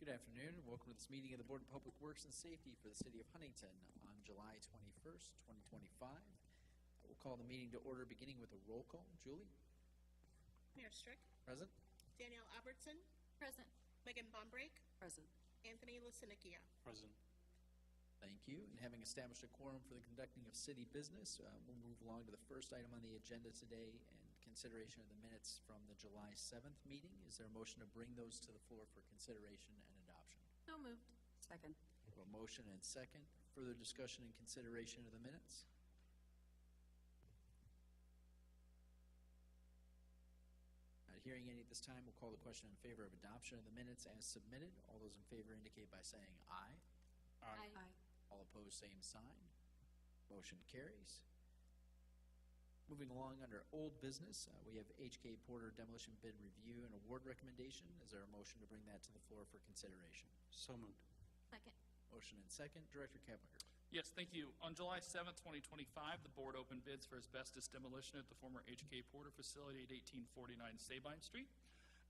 Good afternoon, and welcome to this meeting of the Board of Public Works and Safety for the City of Huntington on July 21st, 2025. We'll call the meeting to order, beginning with a roll call. Julie? Mayor Strick? Present. Danielle Albertson? Present. Megan Bombrake? Present. Anthony Lasinikia? Present. Thank you. And having established a quorum for the conducting of city business, we'll move along to the first item on the agenda today and consideration of the minutes from the July 7th meeting. Is there a motion to bring those to the floor for consideration and adoption? So moved. Second. A motion and second. Further discussion and consideration of the minutes? Not hearing any at this time, we'll call the question in favor of adoption of the minutes as submitted. All those in favor indicate by saying aye. Aye. All opposed, same sign. Motion carries. Moving along under old business, we have HK Porter demolition bid review and award recommendation. Is there a motion to bring that to the floor for consideration? So moved. Second. Motion and second. Director Kaplinger. Yes, thank you. On July 7th, 2025, the board opened bids for asbestos demolition at the former HK Porter facility at 1849 Sabine Street.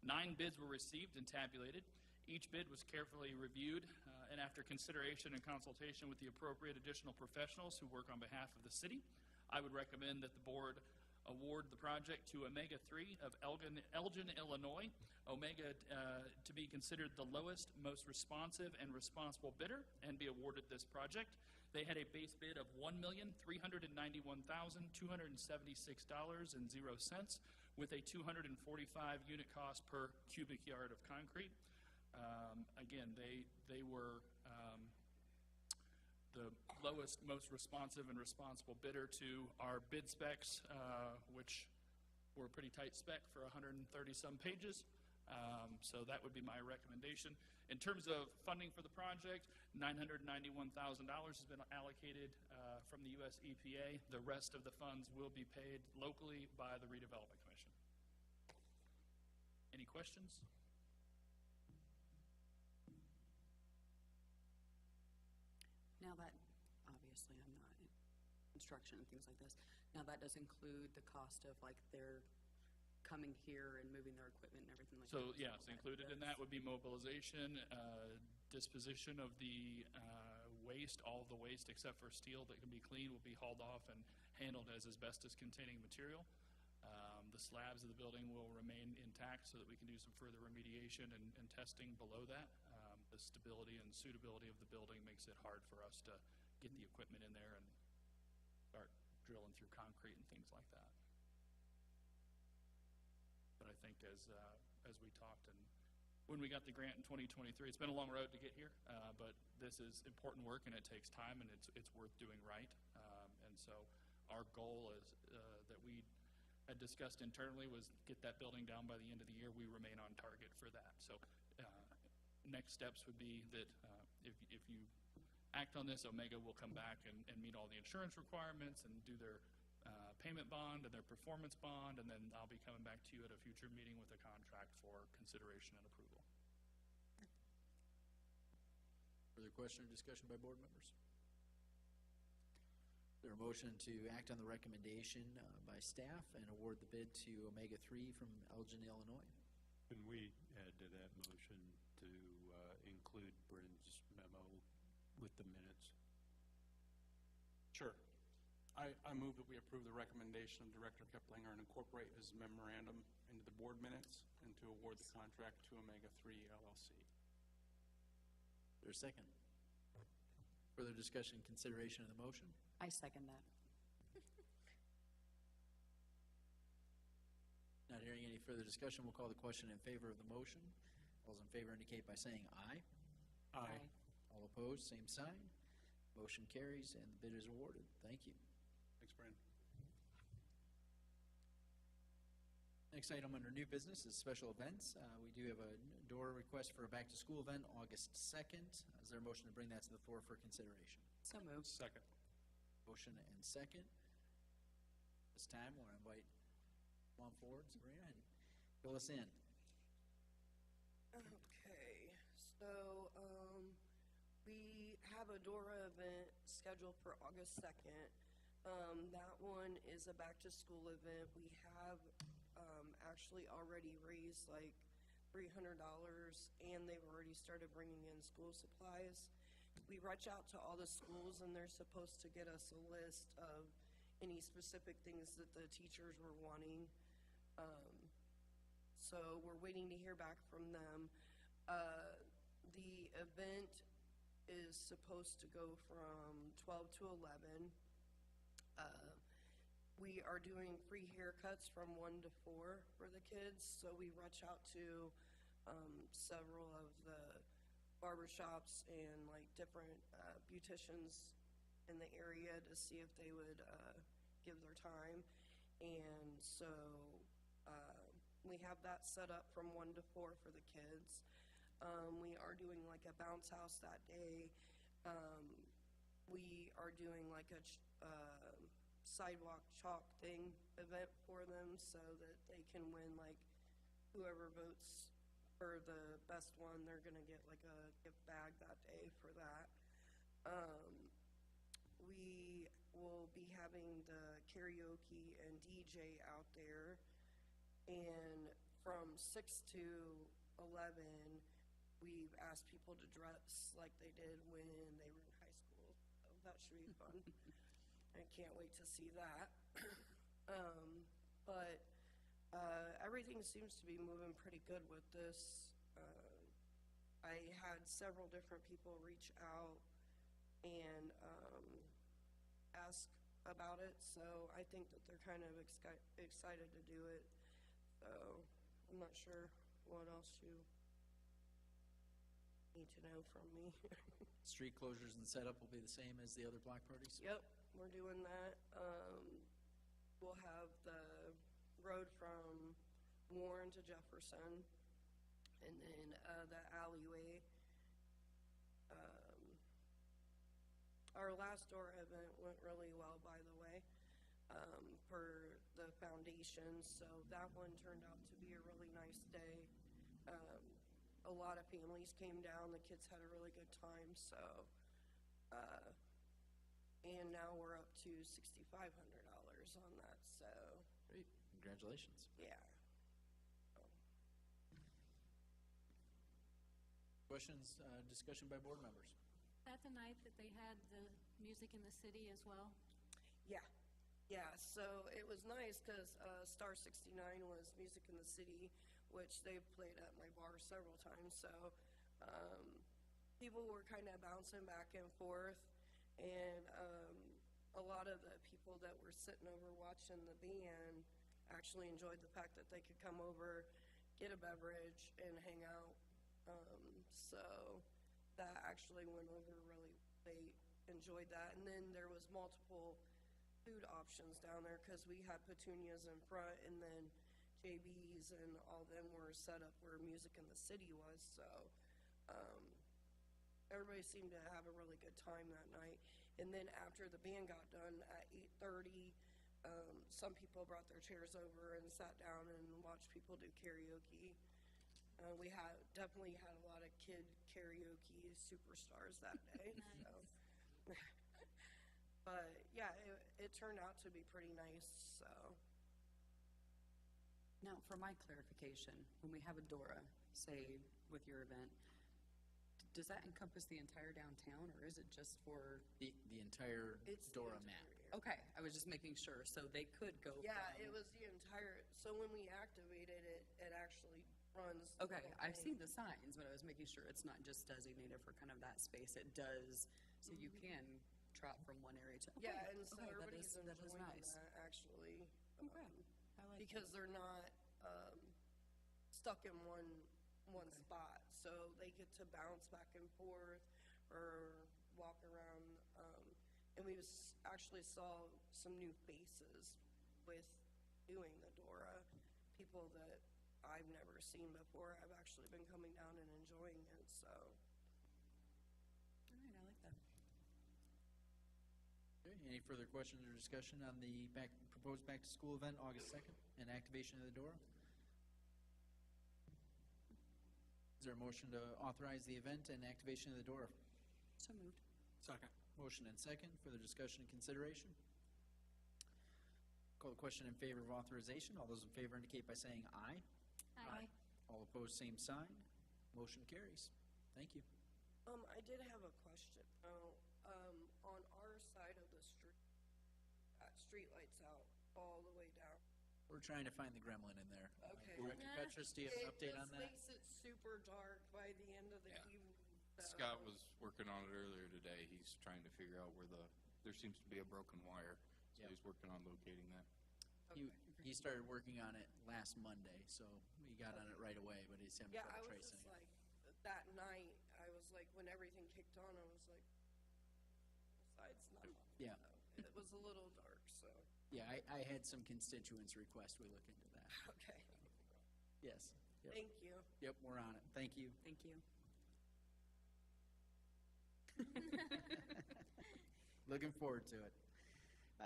9 bids were received and tabulated. Each bid was carefully reviewed, and after consideration and consultation with the appropriate additional professionals who work on behalf of the city, I would recommend that the board award the project to Omega 3 of Elgin, Illinois. Omega to be considered the lowest, most responsive, and responsible bidder and be awarded this project. They had a base bid of $1,391,276.00 with a 245 unit cost per cubic yard of concrete. Again, they were the lowest, most responsive and responsible bidder to our bid specs, which were a pretty tight spec for 130 some pages. So that would be my recommendation. In terms of funding for the project, $991,000 has been allocated from the U.S. EPA. The rest of the funds will be paid locally by the Redevelopment Commission. Any questions? Now that, obviously, I'm not in construction and things like this. Now that does include the cost of like their coming here and moving their equipment and everything like that. So yes, included in that would be mobilization, disposition of the waste. All of the waste except for steel that can be cleaned will be hauled off and handled as asbestos-containing material. The slabs of the building will remain intact so that we can do some further remediation and testing below that. The stability and suitability of the building makes it hard for us to get the equipment in there and start drilling through concrete and things like that. But I think as we talked and when we got the grant in 2023, it's been a long road to get here, but this is important work and it takes time and it's worth doing right. And so our goal is that we had discussed internally was get that building down by the end of the year. We remain on target for that. So next steps would be that if you act on this, Omega will come back and meet all the insurance requirements and do their payment bond and their performance bond, and then I'll be coming back to you at a future meeting with a contract for consideration and approval. Further question or discussion by board members? Is there a motion to act on the recommendation by staff and award the bid to Omega 3 from Elgin, Illinois? Can we add to that motion to include Brennan's memo with the minutes? Sure. I move that we approve the recommendation of Director Keplinger and incorporate his memorandum into the board minutes and to award the contract to Omega 3 LLC. Is there a second? Further discussion and consideration of the motion? I second that. Not hearing any further discussion, we'll call the question in favor of the motion. All those in favor indicate by saying aye. Aye. All opposed, same sign. Motion carries and the bid is awarded. Thank you. Thanks, Brandon. Next item under new business is special events. We do have a door request for a back-to-school event August 2nd. Is there a motion to bring that to the floor for consideration? So moved. Second. Motion and second. This time, we'll invite come on forward, Sabrina, and fill us in. Okay, so we have a DORA event scheduled for August 2nd. That one is a back-to-school event. We have actually already raised like $300, and they've already started bringing in school supplies. We reach out to all the schools, and they're supposed to get us a list of any specific things that the teachers were wanting. So we're waiting to hear back from them. The event is supposed to go from 12 to 11. We are doing free haircuts from 1 to 4 for the kids, so we reach out to several of the barbershops and like different beauticians in the area to see if they would give their time. And so we have that set up from 1 to 4 for the kids. We are doing like a bounce house that day. We are doing like a sidewalk chalk thing event for them so that they can win, like whoever votes for the best one, they're gonna get like a gift bag that day for that. We will be having the karaoke and DJ out there, and from 6 to 11, we've asked people to dress like they did when they were in high school. So that should be fun. I can't wait to see that. But everything seems to be moving pretty good with this. I had several different people reach out and ask about it, so I think that they're kind of excited to do it. So I'm not sure what else you need to know from me. Street closures and setup will be the same as the other block parties? Yep, we're doing that. We'll have the road from Warren to Jefferson, and then the alleyway. Our last door event went really well, by the way, for the foundation, so that one turned out to be a really nice day. A lot of families came down, the kids had a really good time, so, and now we're up to $6,500 on that, so, Great, congratulations. yeah. Questions, discussion by board members? That the night that they had the music in the city as well? Yeah, so it was nice because Star 69 was Music in the City, which they've played at my bar several times, so people were kind of bouncing back and forth, and a lot of the people that were sitting over watching the band actually enjoyed the fact that they could come over, get a beverage, and hang out. So that actually went over really, they enjoyed that. And then there was multiple food options down there because we had Petunias in front, and then JB's and all them were set up where Music in the City was. So everybody seemed to have a really good time that night. And then after the band got done at 8:30, some people brought their chairs over and sat down and watched people do karaoke. We definitely had a lot of kid karaoke superstars that day. So. But yeah, it turned out to be pretty nice. So Now, for my clarification, when we have a Dora, say, with your event, does that encompass the entire downtown, or is it just for? The entire it's Dora the map. entire area. Okay, I was just making sure, so they could go Yeah, from- it was the entire. So when we activated it, it actually runs. the Okay, whole I've thing. seen the signs, but I was making sure it's not just designated for kind of that space. It does, so you can trot from one area to. Yeah, okay, and so okay, that everybody's is enjoying nice. that actually. Okay, I like Because they're not stuck in one Okay. spot, so they get to bounce back and forth or walk around. And we actually saw some new faces with doing the Dora, people that I've never seen before. I've actually been coming down and enjoying it, so. All right, I like that. Okay, any further questions or discussion on the proposed back-to-school event, August 2nd, and activation of the Dora? Is there a motion to authorize the event and activation of the Dora? So moved. Second. Motion and second, further discussion and consideration? Call the question in favor of authorization. All those in favor indicate by saying aye. Aye. All opposed, same sign. Motion carries. Thank you. I did have a question. On our side of the street, street lights out all the way down. We're trying to find the gremlin in there. Okay. Director Petrus, do you have an update on that? It just makes it super dark by the end of the Yeah. evening. Scott was working on it earlier today. He's trying to figure out where there seems to be a broken wire. So Yep. he's working on locating that. He started working on it last Monday, so we got on it right away, but he's having Yeah, trouble I was tracing just it. like, that night, I was like, when everything kicked on, I was like, side's not on. Yeah. So it was a little dark, so, Yeah, I had some constituents request we look into that. okay. Yes. Yep. Thank you. Yep, we're on it. Thank you. Thank you. Looking forward to it.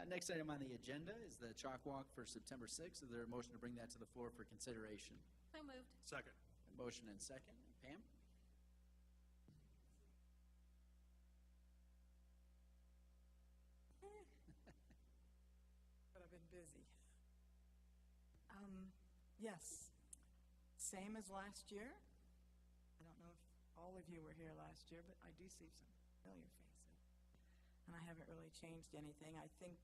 Next item on the agenda is the chalk walk for September 6th. Is there a motion to bring that to the floor for consideration? So moved. Second. A motion and second. Pam? But I've been busy. Yes, same as last year. I don't know if all of you were here last year, but I do see some familiar faces. And I haven't really changed anything. I think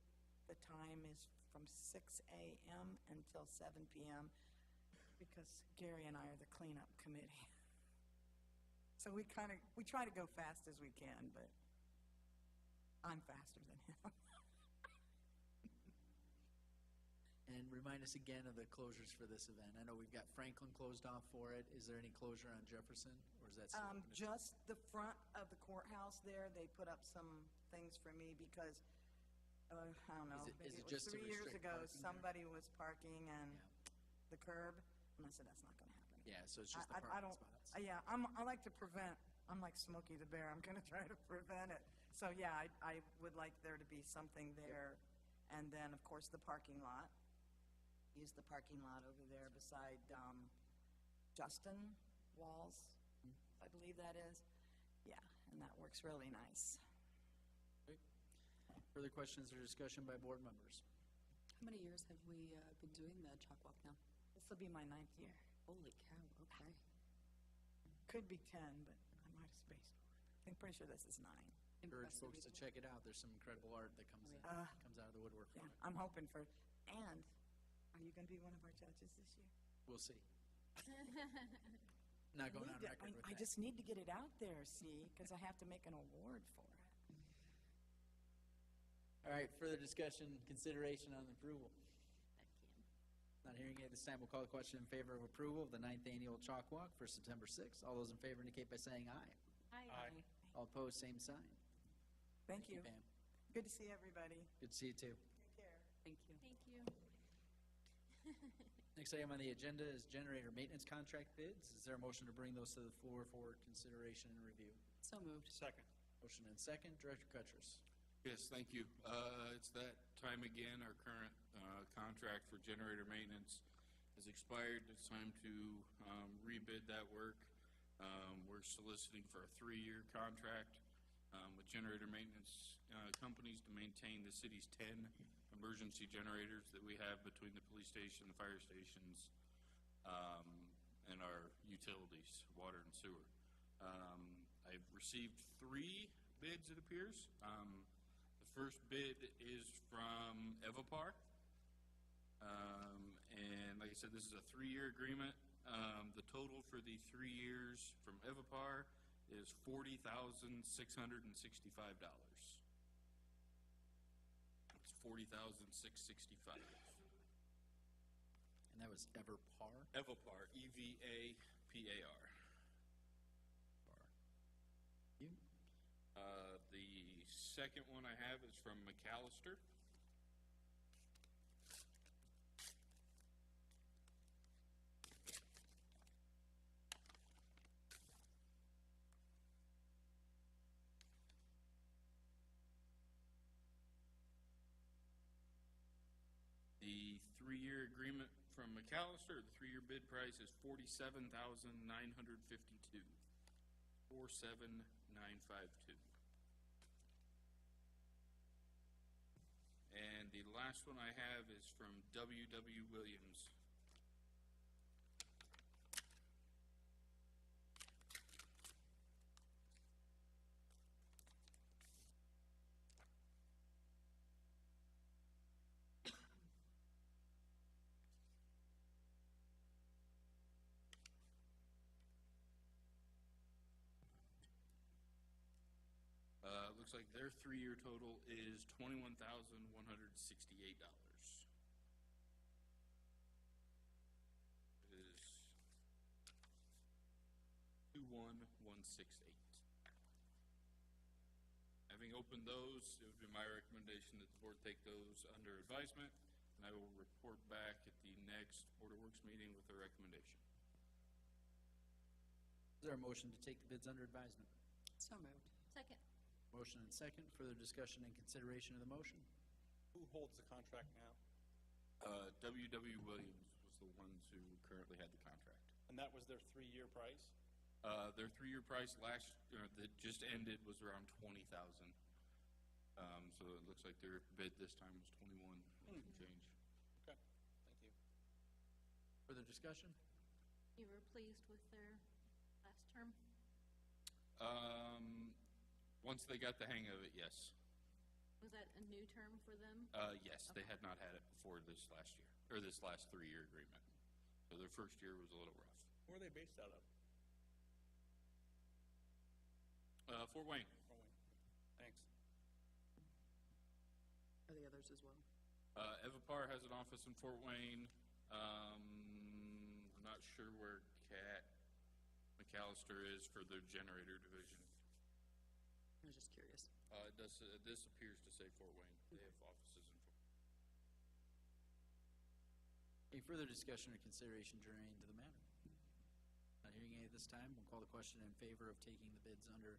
the time is from 6 a.m. until 7 p.m. because Gary and I are the cleanup committee. So we try to go fast as we can, but I'm faster than him. And remind us again of the closures for this event. I know we've got Franklin closed off for it. Is there any closure on Jefferson, or is that still open? Just the front of the courthouse there, they put up some things for me because, I don't know, Is maybe it it was just to 3 years restrict ago, parking there? somebody was parking and Yeah. the curb, and I said, that's not gonna happen. Yeah, so it's just the I parking don't, spots. yeah, I like to prevent, I'm like Smokey the Bear, I'm gonna try to prevent it. So, yeah, I would like there to be something there, and then, of course, the parking lot. Use the parking lot over there beside, Justin Walls, I believe that is. Yeah, and that works really nice. Further questions or discussion by board members? How many years have we been doing the chalk walk now? This will be my 9th year. Holy cow, okay. Could be 10, but I might have spaced one. I'm pretty sure this is 9. Urge Impressive folks to either way. check it out. There's some incredible art that comes comes out of the woodwork. Yeah, from it. I'm hoping for, and are you going to be one of our judges this year? We'll see. Not going on Need to- record with I that. just need to get it out there, see, because I have to make an award for it. All right, further discussion, consideration on approval. Not hearing it this time, we'll call the question in favor of approval of the 9th annual chalk walk for September 6th. All those in favor indicate by saying aye. Aye. All opposed, same sign. Thank you. Pam. Good to see everybody. Good to see you too. Take care. Thank you. Thank you. Next item on the agenda is generator maintenance contract bids. Is there a motion to bring those to the floor for consideration and review? So moved. Second. Motion and second. Director Kutchers. Yes, thank you. It's that time again. Our current contract for generator maintenance has expired. It's time to rebid that work. We're soliciting for a 3-year contract with generator maintenance companies to maintain the city's 10 emergency generators that we have between the police station, the fire stations, and our utilities, water and sewer. I've received 3 bids, it appears. The first bid is from Evapar. And like I said, this is a 3-year agreement. The total for the 3 years from Evapar is $40,665. It's $40,665. And that was Everpar. Evapar, E-V-A-P-A-R. You? The second one I have is from McAllister. The 3-year agreement from McAllister, the 3-year bid price is $47,952. 47952. And the last one I have is from W.W. Williams. looks like their 3-year total is $21,168. It is 21168. Having opened those, it would be my recommendation that the board take those under advisement, and I will report back at the next Board of Works meeting with a recommendation. Is there a motion to take the bids under advisement? So moved. Second. Motion and second. Further discussion and consideration of the motion? Who holds the contract now? W.W. Williams was the ones who currently had the contract. And that was their 3-year price? Their 3-year price that just ended was around 20,000. So it looks like their bid this time was 21 and some change. Okay, thank you. Further discussion? You were pleased with their last term? Once they got the hang of it, yes. Was that a new term for them? Yes, they had not had it before this last year, or this last 3-year agreement. So their first year was a little rough. Where are they based out of? Fort Wayne. Fort Wayne. Thanks. Are the others as well? Evapar has an office in Fort Wayne. I'm not sure where Cat McAllister is for their generator division. I was just curious. This appears to say Fort Wayne. They have offices in Fort Wayne. Any further discussion or consideration germane to the matter? Not hearing any at this time, we'll call the question in favor of taking the bids under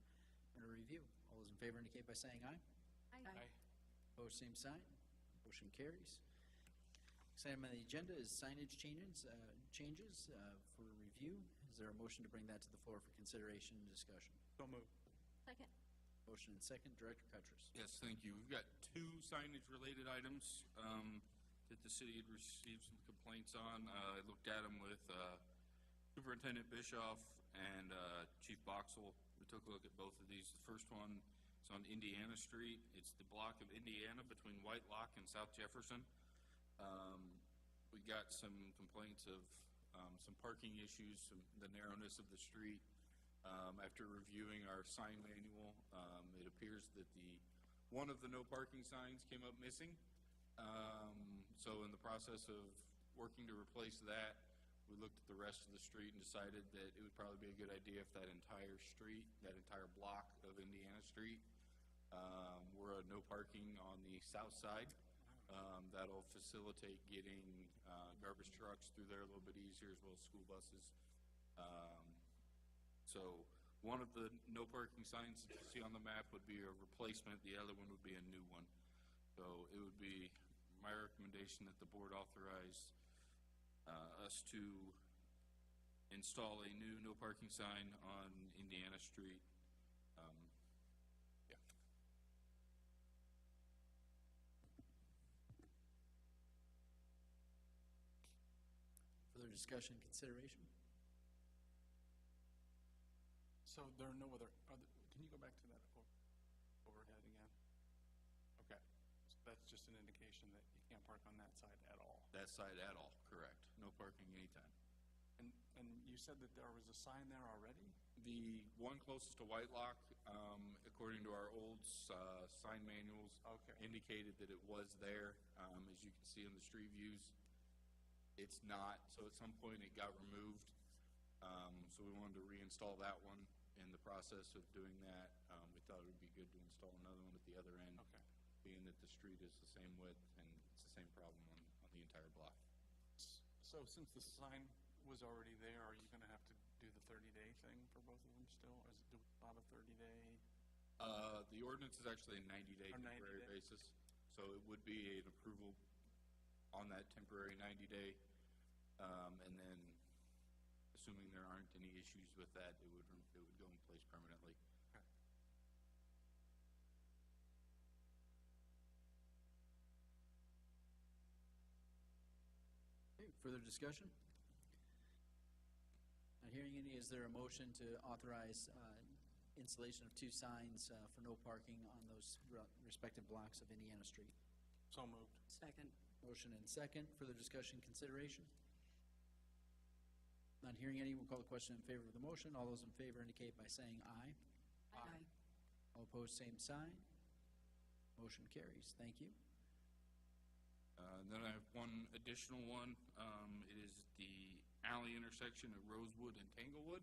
review. All those in favor indicate by saying aye. Aye. Opposed, same sign. Motion carries. Next item on the agenda is signage changes for review. Is there a motion to bring that to the floor for consideration and discussion? So moved. Second. Motion and second. Director Cutters. Yes, thank you. We've got 2 signage-related items that the city had received some complaints on. I looked at them with Superintendent Bischoff and Chief Boxell. We took a look at both of these. The first one is on Indiana Street. It's the block of Indiana between White Lock and South Jefferson. We got some complaints of some parking issues, the narrowness of the street. After reviewing our sign manual, it appears that one of the no parking signs came up missing. So in the process of working to replace that, we looked at the rest of the street and decided that it would probably be a good idea if that entire street, that entire block of Indiana Street, were a no parking on the south side. That'll facilitate getting garbage trucks through there a little bit easier, as well as school buses. So one of the no parking signs that you see on the map would be a replacement. The other one would be a new one. So it would be my recommendation that the board authorize us to install a new no parking sign on Indiana Street. Yeah. Further discussion, consideration? So there are no other, can you go back to that overhead again? Okay, so that's just an indication that you can't park on that side at all. That side at all, correct. No parking anytime. And you said that there was a sign there already? The one closest to White Lock, according to our old sign manuals, Okay. indicated that it was there. As you can see in the street views, it's not. So at some point it got removed. So we wanted to reinstall that one. In the process of doing that, we thought it would be good to install another one at the other end, Okay. being that the street is the same width and it's the same problem on the entire block. So since the sign was already there, are you going to have to do the 30-day thing for both of them still? Do we have a 30-day? The ordinance is actually a 90-day A 90 temporary day. basis, so it would be an approval on that temporary 90-day, and then assuming there aren't any issues with that, it would go in place permanently. Okay. Okay, further discussion? Not hearing any, is there a motion to authorize installation of 2 signs for no parking on those respective blocks of Indiana Street? So moved. Second. Motion and second. Further discussion, consideration? Not hearing any, we'll call the question in favor of the motion. All those in favor indicate by saying aye. Aye. All opposed, same sign. Motion carries. Thank you. Then I have one additional one. It is the alley intersection of Rosewood and Tanglewood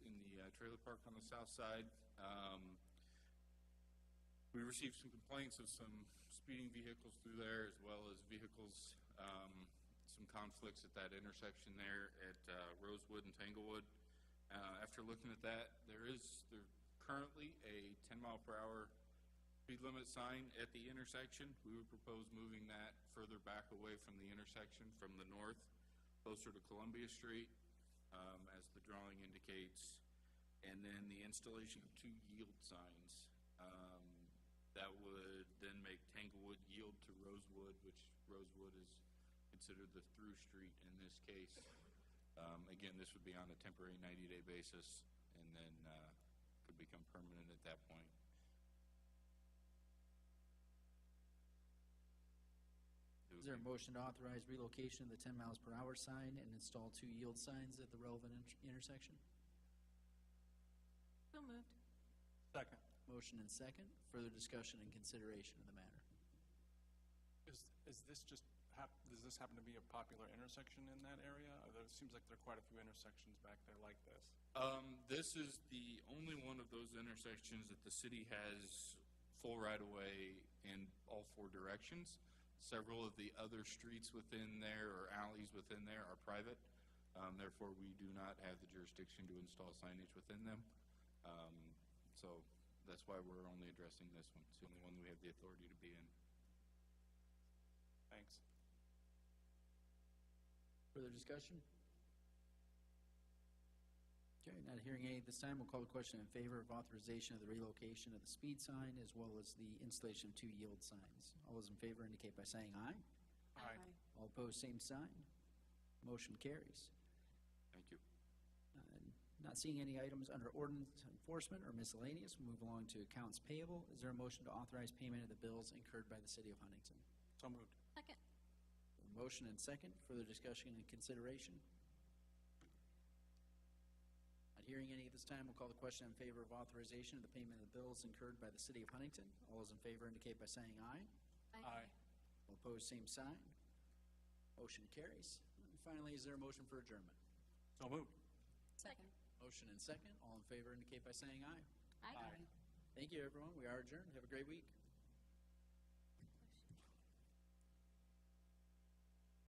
in the trailer park on the south side. We received some complaints of some speeding vehicles through there, as well as vehicles, some conflicts at that intersection there at Rosewood and Tanglewood. After looking at that, there's currently a 10-mile-per-hour speed limit sign at the intersection. We would propose moving that further back away from the intersection from the north, closer to Columbia Street, as the drawing indicates. And then the installation of 2 yield signs. That would then make Tanglewood yield to Rosewood, which Rosewood is considered the through street in this case. Again, this would be on a temporary 90-day basis, and then could become permanent at that point. Is there a motion to authorize relocation of the 10 miles per hour sign and install 2 yield signs at the relevant intersection? So moved. Second. Motion and second. Further discussion and consideration of the matter. Is this just, does this happen to be a popular intersection in that area? It seems like there are quite a few intersections back there like this. This is the only one of those intersections that the city has full right-of-way in all 4 directions. Several of the other streets within there or alleys within there are private. Therefore, we do not have the jurisdiction to install signage within them. So that's why we're only addressing this one. It's the only one we have the authority to be in. Thanks. Further discussion? Okay, not hearing any at this time, we'll call the question in favor of authorization of the relocation of the speed sign as well as the installation of 2 yield signs. All those in favor indicate by saying aye. Aye. All opposed, same sign. Motion carries. Thank you. Not seeing any items under ordinance enforcement or miscellaneous, we'll move along to accounts payable. Is there a motion to authorize payment of the bills incurred by the city of Huntington? So moved. Second. A motion and second. Further discussion and consideration? Not hearing any at this time, we'll call the question in favor of authorization of the payment of the bills incurred by the city of Huntington. All those in favor indicate by saying aye. Aye. All opposed, same sign. Motion carries. And finally, is there a motion for adjournment? So moved. Second. Motion and second. All in favor indicate by saying aye. Aye. Thank you, everyone. We are adjourned. Have a great week.